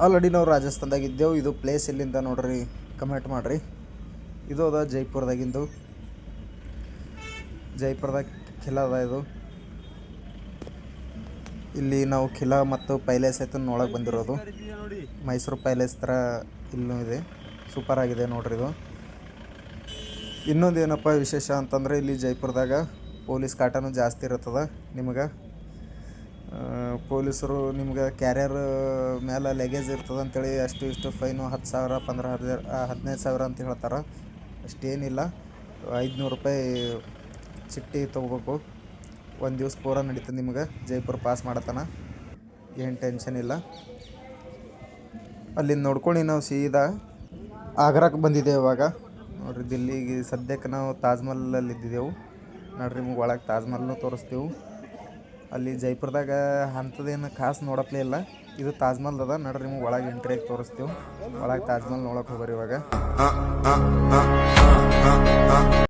Already ನಾವು ರಾಜಸ್ಥಾನದಾಗ ಇದ್ದೆವು. ಇದು ಪ್ಲೇಸ್ ಎಲ್ಲಿಂದ ನೋಡ್ರಿ ಕಮೆಂಟ್ ಮಾಡಿರಿ. ಇದು ಅದ ಜೈಪುರದಾಗಿಂದು. ಜೈಪುರದಾಗ ಖಿಲಾ ಅದ. ಇದು ಇಲ್ಲಿ ನಾವು ಖಿಲಾ ಮತ್ತು ಪೈಲೇಸ್ ಆಯ್ತು ನೋಡಕ್ಕೆ ಬಂದಿರೋದು. ಮೈಸೂರು ಪ್ಯಾಲೇಸ್ ಥರ ಇಲ್ಲೂ ಇದೆ. ಸೂಪರ್ ಆಗಿದೆ ನೋಡ್ರಿ ಇದು. ಇನ್ನೊಂದು ಏನಪ್ಪ ವಿಶೇಷ ಅಂತಂದರೆ ಇಲ್ಲಿ ಜೈಪುರದಾಗ ಪೊಲೀಸ್ ಕಾಟನೂ ಜಾಸ್ತಿ ಇರ್ತದೆ. ನಿಮ್ಗೆ ಪೊಲೀಸರು ನಿಮ್ಗೆ ಕ್ಯಾರಿಯರ್ ಮೇಲೆ ಲಗೇಜ್ ಇರ್ತದೆ ಅಂತೇಳಿ ಅಷ್ಟು ಇಷ್ಟು ಫೈನು 10,000 15,000 ಅಂತ ಹೇಳ್ತಾರೆ. ಅಷ್ಟೇನಿಲ್ಲ, 500 ರೂಪಾಯಿ ಚಿಟ್ಟಿ ತೊಗೋಬೇಕು. ಒಂದು ದಿವ್ಸ ಪೂರ ನಡೀತದೆ ನಿಮ್ಗೆ ಜೈಪುರ ಪಾಸ್ ಮಾಡತನ. ಏನು ಟೆನ್ಷನ್ ಇಲ್ಲ. ಅಲ್ಲಿಂದ ನೋಡ್ಕೊಂಡು ನಾವು ಸೀದಾ ಆಗ್ರಾಕ್ಕೆ ಬಂದಿದ್ದೇವೆ. ಇವಾಗ ನೋಡಿರಿ ದಿಲ್ಲಿಗೆ ಸದ್ಯಕ್ಕೆ ನಾವು ತಾಜ್ ಮಹಲಲ್ಲಿ ಇದ್ದಿದ್ದೆವು. ನೋಡ್ರಿ ನಿಮ್ಗೆ ಒಳಗೆ ತಾಜ್ ಮಹಲ್ನೂ ತೋರಿಸ್ತೀವಿ. ಅಲ್ಲಿ ಜೈಪುರದಾಗ ಅಂಥದ್ದೇನು ಖಾಸ್ ನೋಡಪ್ಲೇ ಇಲ್ಲ. ಇದು ತಾಜ್ ಮಹಲ್ ಅದ. ನೋಡ್ರಿ ನಿಮ್ಗೆ ಒಳಗೆ ಎಂಟ್ರಿಯಾಗಿ ತೋರಿಸ್ತೀವಿ. ಒಳಗೆ ತಾಜ್ ಮಹಲ್ ನೋಡೋಕೆ ಹೋಗೋರಿ ಇವಾಗ.